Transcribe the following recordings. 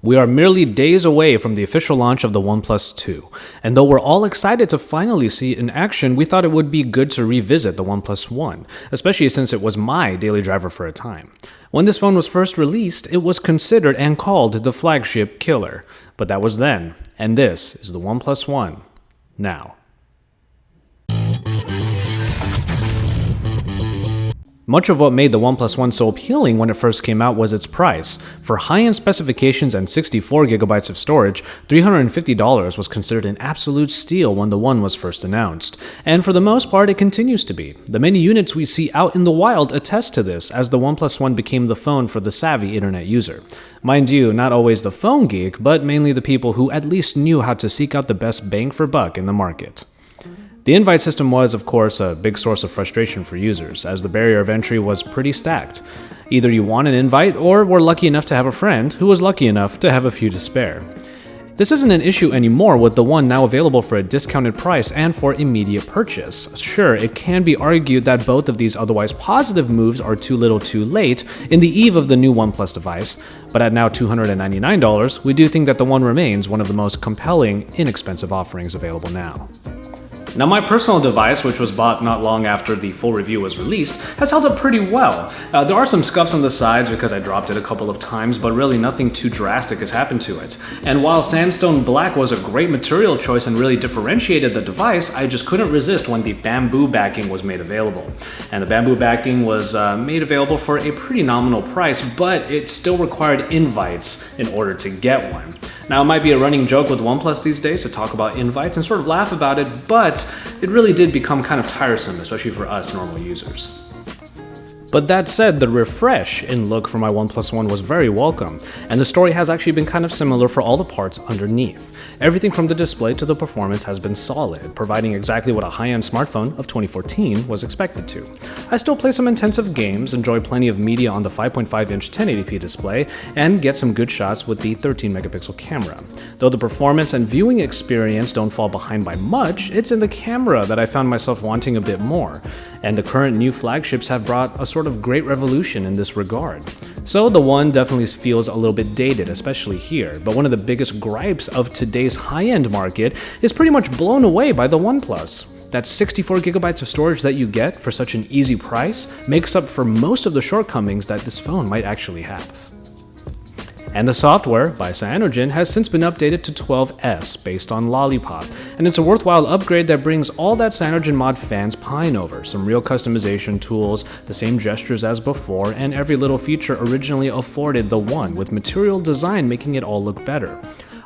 We are merely days away from the official launch of the OnePlus Two, and though we're all excited to finally see it in action, we thought it would be good to revisit the OnePlus One, especially since it was my daily driver for a time. When this phone was first released, it was considered and called the flagship killer, but that was then, and this is the OnePlus One now. Much of what made the OnePlus One so appealing when it first came out was its price. For high-end specifications and 64GB of storage, $350 was considered an absolute steal when the One was first announced. And for the most part, it continues to be. The many units we see out in the wild attest to this, as the OnePlus One became the phone for the savvy internet user. Mind you, not always the phone geek, but mainly the people who at least knew how to seek out the best bang for buck in the market. The invite system was, of course, a big source of frustration for users, as the barrier of entry was pretty stacked. Either you want an invite, or were lucky enough to have a friend who was lucky enough to have a few to spare. This isn't an issue anymore with the One now available for a discounted price and for immediate purchase. Sure, it can be argued that both of these otherwise positive moves are too little too late in the eve of the new OnePlus device, but at now $299, we do think that the One remains one of the most compelling, inexpensive offerings available now. Now, my personal device, which was bought not long after the full review was released, has held up pretty well. There are some scuffs on the sides because I dropped it a couple of times, but really nothing too drastic has happened to it. And while sandstone black was a great material choice and really differentiated the device, I just couldn't resist when the bamboo backing was made available. And the bamboo backing was made available for a pretty nominal price, but it still required invites in order to get one. Now, it might be a running joke with OnePlus these days to talk about invites and sort of laugh about it, but it really did become kind of tiresome, especially for us normal users. But that said, the refresh in look for my OnePlus One was very welcome, and the story has actually been kind of similar for all the parts underneath. Everything from the display to the performance has been solid, providing exactly what a high-end smartphone of 2014 was expected to. I still play some intensive games, enjoy plenty of media on the 5.5-inch 1080p display, and get some good shots with the 13-megapixel camera. Though the performance and viewing experience don't fall behind by much, it's in the camera that I found myself wanting a bit more, and the current new flagships have brought a sort of great revolution in this regard. So the One definitely feels a little bit dated, especially here, but one of the biggest gripes of today's high-end market is pretty much blown away by the OnePlus. That 64GB of storage that you get for such an easy price makes up for most of the shortcomings that this phone might actually have. And the software, by Cyanogen, has since been updated to 12S based on Lollipop, and it's a worthwhile upgrade that brings all that Cyanogen mod fans pine over, some real customization tools, the same gestures as before, and every little feature originally afforded the One, with material design making it all look better.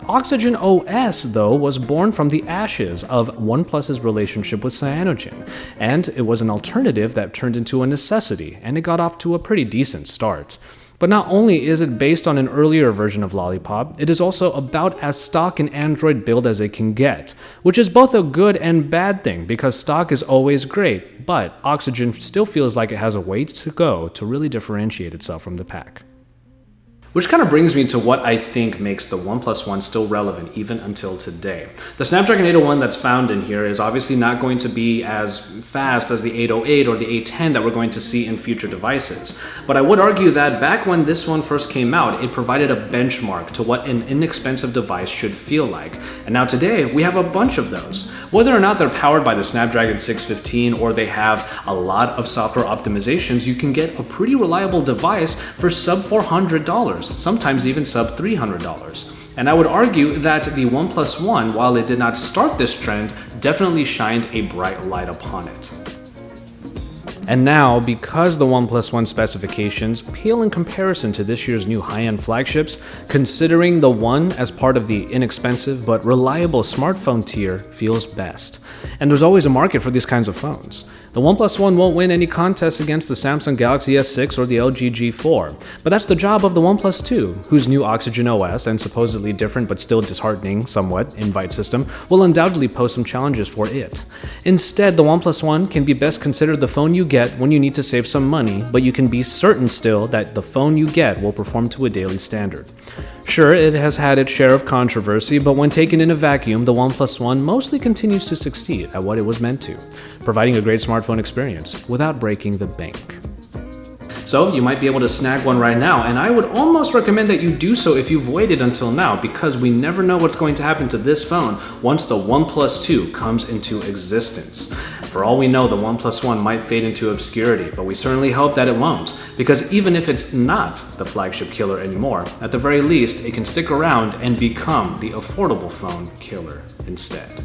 Oxygen OS, though, was born from the ashes of OnePlus's relationship with Cyanogen, and it was an alternative that turned into a necessity, and it got off to a pretty decent start. But not only is it based on an earlier version of Lollipop, it is also about as stock an Android build as it can get, which is both a good and bad thing because stock is always great, but Oxygen still feels like it has a ways to go to really differentiate itself from the pack. Which kind of brings me to what I think makes the OnePlus One still relevant even until today. The Snapdragon 801 that's found in here is obviously not going to be as fast as the 808 or the 810 that we're going to see in future devices. But I would argue that back when this one first came out, it provided a benchmark to what an inexpensive device should feel like. And now today, we have a bunch of those. Whether or not they're powered by the Snapdragon 615 or they have a lot of software optimizations, you can get a pretty reliable device for sub $400. Sometimes even sub $300. And I would argue that the OnePlus One, while it did not start this trend, definitely shined a bright light upon it. And now, because the OnePlus One specifications pale in comparison to this year's new high-end flagships, considering the One as part of the inexpensive but reliable smartphone tier feels best. And there's always a market for these kinds of phones. The OnePlus One won't win any contests against the Samsung Galaxy S6 or the LG G4, but that's the job of the OnePlus Two, whose new Oxygen OS and supposedly different but still disheartening, somewhat, invite system will undoubtedly pose some challenges for it. Instead, the OnePlus One can be best considered the phone you get when you need to save some money, but you can be certain still that the phone you get will perform to a daily standard. Sure, it has had its share of controversy, but when taken in a vacuum, the OnePlus One mostly continues to succeed at what it was meant to, providing a great smartphone experience without breaking the bank. So you might be able to snag one right now, and I would almost recommend that you do so if you've waited until now, because we never know what's going to happen to this phone once the OnePlus 2 comes into existence. For all we know, the OnePlus One might fade into obscurity, but we certainly hope that it won't, because even if it's not the flagship killer anymore, at the very least, it can stick around and become the affordable phone killer instead.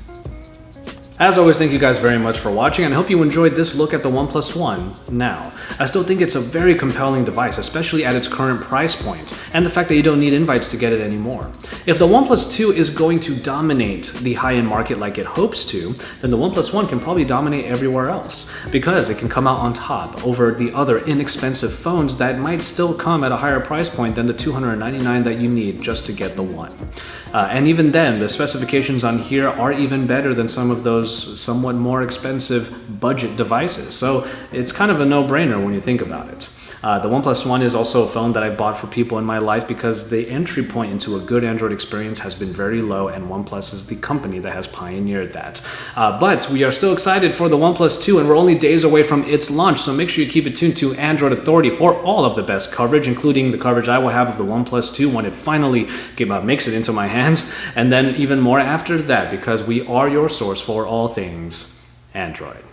As always, thank you guys very much for watching, and I hope you enjoyed this look at the OnePlus One now. I still think it's a very compelling device, especially at its current price point, and the fact that you don't need invites to get it anymore. If the OnePlus 2 is going to dominate the high-end market like it hopes to, then the OnePlus One can probably dominate everywhere else, because it can come out on top over the other inexpensive phones that might still come at a higher price point than the $299 that you need just to get the One. And even then, the specifications on here are even better than some of those somewhat more expensive budget devices. So it's kind of a no-brainer when you think about it. The OnePlus One is also a phone that I bought for people in my life because the entry point into a good Android experience has been very low, and OnePlus is the company that has pioneered that. But we are still excited for the OnePlus 2, and we're only days away from its launch, so make sure you keep it tuned to Android Authority for all of the best coverage, including the coverage I will have of the OnePlus 2 when it finally makes it into my hands, and then even more after that, because we are your source for all things Android.